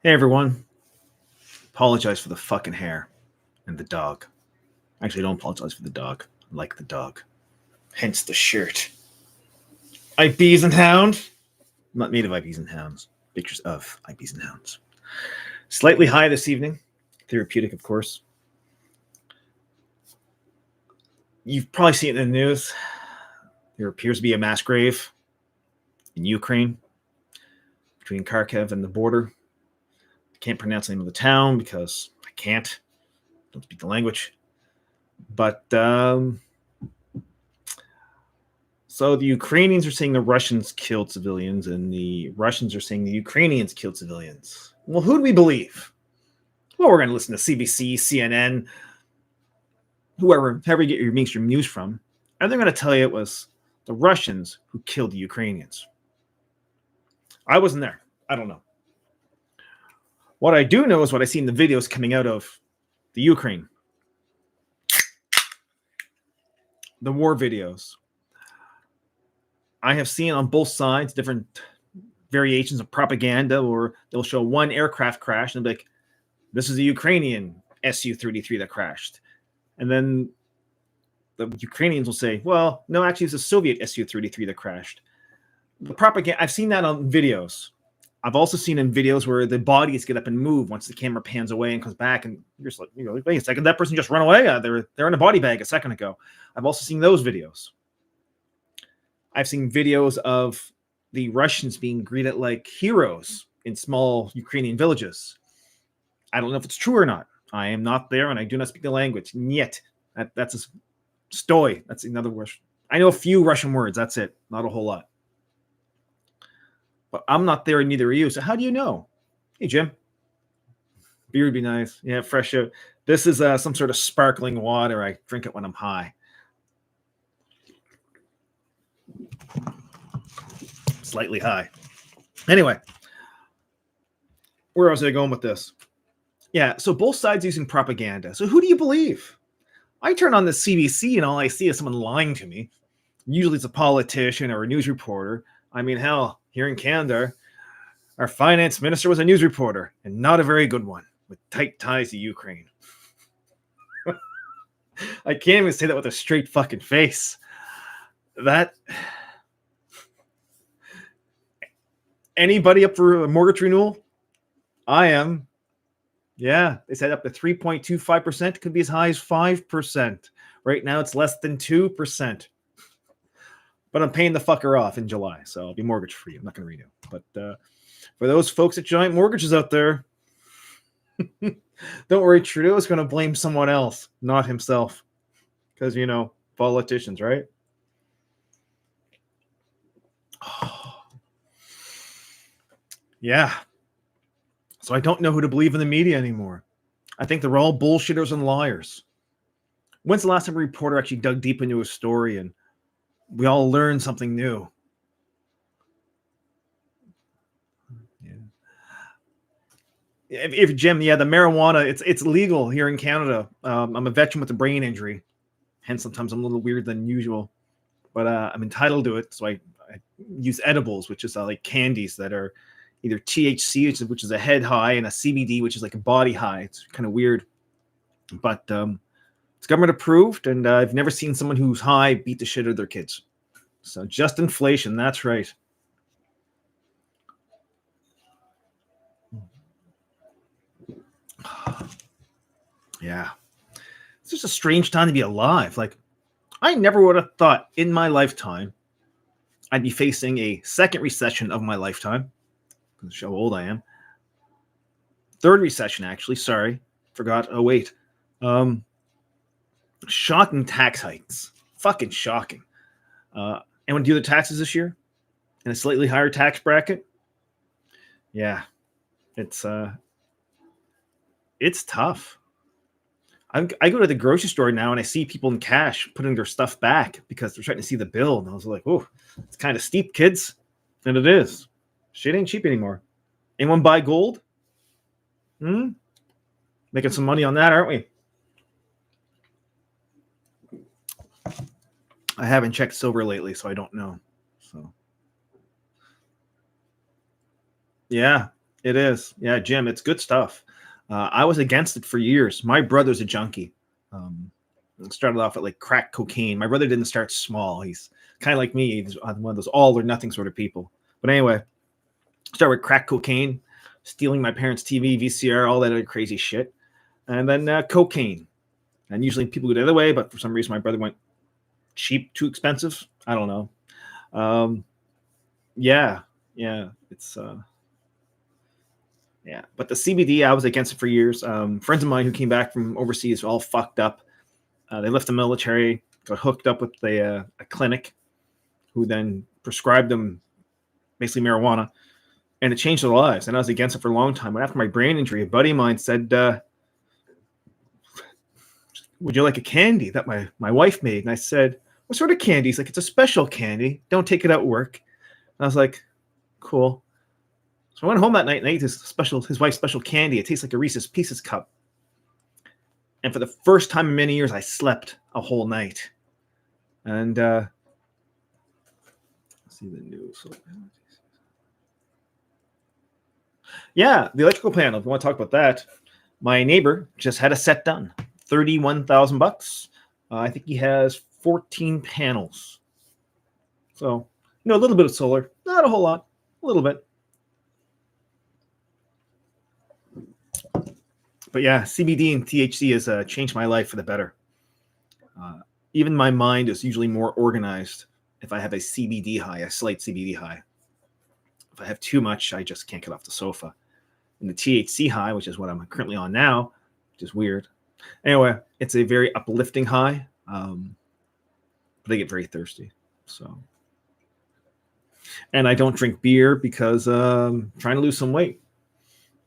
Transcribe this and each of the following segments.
Hey everyone. Apologize for the fucking hair and the dog. Actually, don't apologize for the dog. I like the dog. Hence the shirt. IBs and hounds. Not native IBs and hounds. Pictures of IBs and hounds. Slightly high this evening. Therapeutic, of course. You've probably seen it in the news. There appears to be a mass grave in Ukraine between Kharkiv and the border. I can't pronounce the name of the town because I can't. Don't speak the language. But so the Ukrainians are saying the Russians killed civilians, and the Russians are saying the Ukrainians killed civilians. Well, who do we believe? Well, we're going to listen to CBC, CNN, whoever you get your mainstream news from, and they're going to tell you it was the Russians who killed the Ukrainians. I wasn't there. I don't know. What I do know is what I see in the videos coming out of the Ukraine. The war videos. I have seen on both sides different variations of propaganda, or they'll show one aircraft crash and they'll be like, this is a Ukrainian Su-33 that crashed. And then the Ukrainians will say, well, no, actually, it's a Soviet Su-33 that crashed. The propaganda, I've seen that on videos. I've also seen in videos where the bodies get up and move once the camera pans away and comes back, and you're just like, wait a second, that person just run away? They're in a body bag a second ago. I've also seen those videos. I've seen videos of the Russians being greeted like heroes in small Ukrainian villages. I don't know if it's true or not. I am not there, and I do not speak the language. Yet, that's a stoy. That's another word. I know a few Russian words. That's it. Not a whole lot. But I'm not there, and neither are you. So how do you know? Hey, Jim. Beer would be nice. Yeah, fresh out. This is some sort of sparkling water. I drink it when I'm high. Slightly high. Anyway, where was I going with this? Yeah, so both sides using propaganda. So who do you believe? I turn on the CBC and all I see is someone lying to me. Usually it's a politician or a news reporter. I mean, hell, here in Canada, our finance minister was a news reporter, and not a very good one, with tight ties to Ukraine. I can't even say that with a straight fucking face. That... Anybody up for a mortgage renewal? I am. Yeah, they said up to 3.25%, could be as high as 5%. Right now, it's less than 2%. But I'm paying the fucker off in July, so I'll be mortgage free. I'm not going to renew. But for those folks at Giant Mortgages out there, don't worry, Trudeau's going to blame someone else, not himself. Because, politicians, right? Yeah. So I don't know who to believe in the media anymore. I think they're all bullshitters and liars. When's the last time a reporter actually dug deep into a story and we all learned something new? Yeah. If Jim, yeah, the marijuana, it's legal here in Canada. I'm a veteran with a brain injury. Hence, sometimes I'm a little weirder than usual. But I'm entitled to it, so I use edibles, which is like candies that are either THC, which is a head high, and a CBD, which is like a body high. It's kind of weird. But it's government approved, and I've never seen someone who's high beat the shit out of their kids. So just inflation, that's right. Yeah. It's just a strange time to be alive. Like, I never would have thought in my lifetime I'd be facing a second recession of my lifetime. That's how old I am. Third recession, actually. Sorry. Forgot. Oh, wait. Shocking tax hikes. Fucking shocking. Anyone do the taxes this year? In a slightly higher tax bracket? Yeah. It's tough. I go to the grocery store now and I see people in cash putting their stuff back because they're trying to see the bill. And I was like, oh, it's kind of steep, kids. And it is. Shit ain't cheap anymore. Anyone buy gold? Making some money on that, aren't we? I haven't checked silver lately, so I don't know. So, yeah. It is. Yeah, Jim, it's good stuff. I was against it for years. My brother's a junkie. Um, Started off at like crack cocaine. My brother didn't start small. He's kind of like me. He's one of those all or nothing sort of people. But anyway, started with crack cocaine, stealing my parents' TV, VCR, all that other crazy shit. And then cocaine. And usually people go the other way, but for some reason my brother went cheap, too expensive. I don't know. Um, yeah, yeah, it's yeah. But the CBD, I was against it for years. Friends of mine who came back from overseas all fucked up. They left the military, got hooked up with a clinic, who then prescribed them basically marijuana, and it changed their lives. And I was against it for a long time. But after my brain injury, a buddy of mine said, "Would you like a candy that my wife made?" And I said, "What sort of candy?" He's like, "It's a special candy. Don't take it at work." And I was like, "Cool." So I went home that night and ate his wife's special candy. It tastes like a Reese's Pieces cup. And for the first time in many years, I slept a whole night. And let's see the news. Yeah, the electrical panel. If you want to talk about that, my neighbor just had a set done, $31,000. I think he has 14 panels. So, a little bit of solar, not a whole lot, a little bit. But yeah, CBD and THC has changed my life for the better. Even my mind is usually more organized if I have a CBD high, a slight CBD high. If I have too much, I just can't get off the sofa. And the THC high, which is what I'm currently on now, which is weird. Anyway, it's a very uplifting high, but I get very thirsty. So, and I don't drink beer because I'm trying to lose some weight.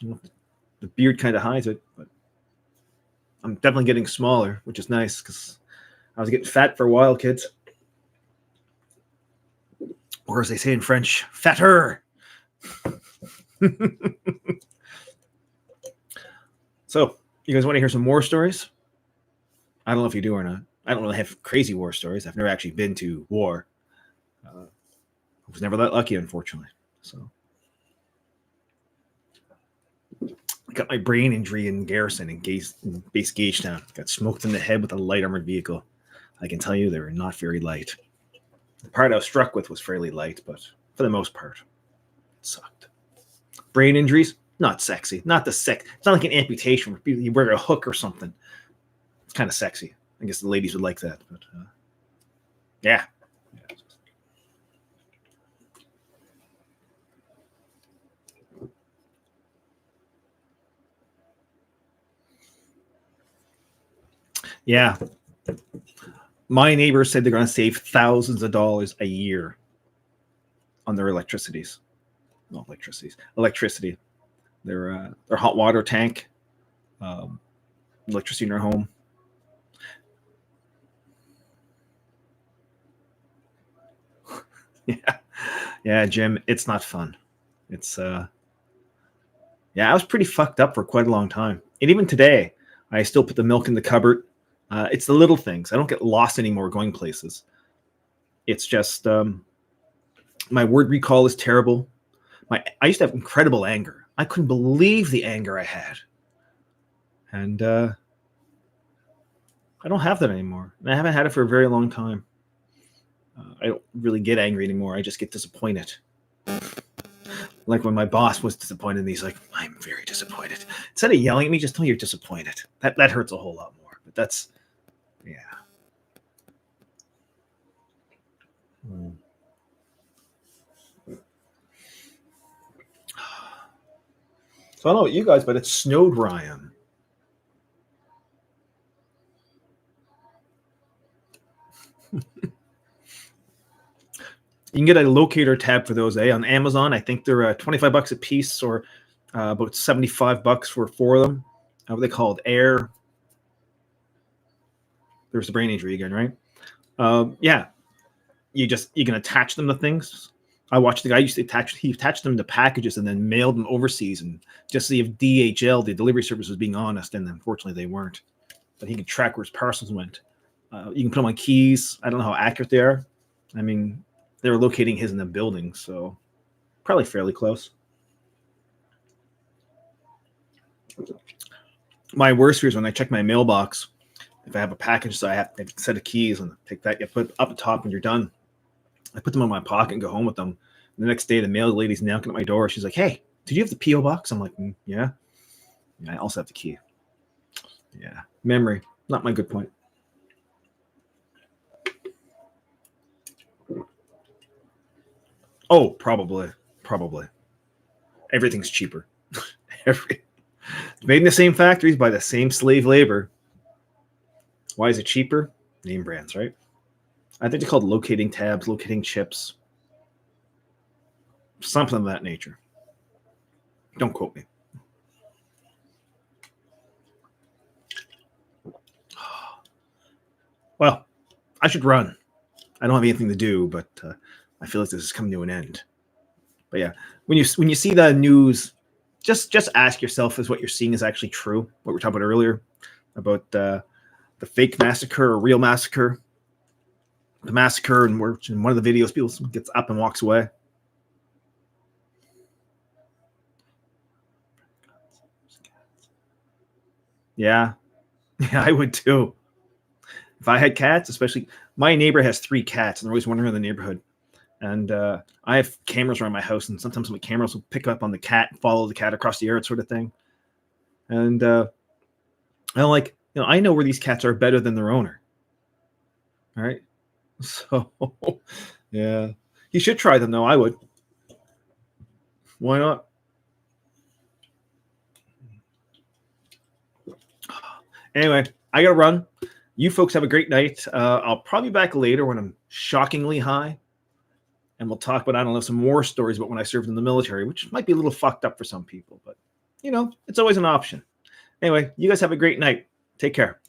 The beard kind of hides it, but I'm definitely getting smaller, which is nice because I was getting fat for a while, kids. Or as they say in French, fatter. So, you guys want to hear some war stories? I don't know if you do or not. I don't really have crazy war stories. I've never actually been to war. I was never that lucky, unfortunately. So, I got my brain injury in Garrison in base Gagetown. Got smoked in the head with a light armored vehicle. I can tell you they were not very light. The part I was struck with was fairly light, but for the most part, it sucked. Brain injuries, not sexy. Not the sick. It's not like an amputation where you wear a hook or something. It's kind of sexy. I guess the ladies would like that, but yeah. Yeah. My neighbors said they're going to save thousands of dollars a year on their electricity. Their hot water tank, electricity in their home. Yeah, Jim, it's not fun. It's yeah, I was pretty fucked up for quite a long time, and even today, I still put the milk in the cupboard. It's the little things. I don't get lost anymore going places. It's just my word recall is terrible. I used to have incredible anger. I couldn't believe the anger I had, and I don't have that anymore. And I haven't had it for a very long time. I don't really get angry anymore. I just get disappointed. Like when my boss was disappointed, and he's like, "I'm very disappointed." Instead of yelling at me, just tell me you're disappointed. That hurts a whole lot more. But that's yeah. So I don't know about you guys, but it snowed where I am. You can get a locator tab for those, on Amazon. I think they're $25 a piece, or about $75 for four of them. What are they called? Air. There's the brain injury again, right? Yeah, you can attach them to things. I watched the guy used to attached them to packages and then mailed them overseas, and just see if DHL, the delivery service, was being honest, and unfortunately they weren't. But he could track where his parcels went. You can put them on keys. I don't know how accurate they are. I mean, they were locating his in the building, so probably fairly close. My worst fear is when I check my mailbox. If I have a package, so I have a set of keys and take that, you put it up the top when you're done. I put them in my pocket and go home with them. The next day, the mail lady's knocking at my door. She's like, "Hey, did you have the P.O. box?" I'm like, "Yeah." I also have the key. Yeah. Memory. Not my good point. Oh, probably. Everything's cheaper. Made in the same factories by the same slave labor. Why is it cheaper? Name brands, right? I think they're called locating tabs, locating chips, something of that nature. Don't quote me. Well, I should run. I don't have anything to do, but I feel like this is coming to an end. But yeah, when you see the news, just ask yourself: is what you're seeing is actually true? What we were talking about earlier about the fake massacre or real massacre? The massacre, and where in one of the videos, people gets up and walks away. Yeah, I would too. If I had cats, especially my neighbor has 3 cats, and they're always wandering around the neighborhood. And I have cameras around my house, and sometimes my cameras will pick up on the cat, follow the cat across the yard, sort of thing. And I'm like, I know where these cats are better than their owner. All right, so yeah, you should try them though. I would. Why not? Anyway, I gotta run. You folks have a great night. I'll probably be back later when I'm shockingly high. And we'll talk about, I don't know, some more stories about when I served in the military, which might be a little fucked up for some people, but it's always an option. Anyway, you guys have a great night. Take care.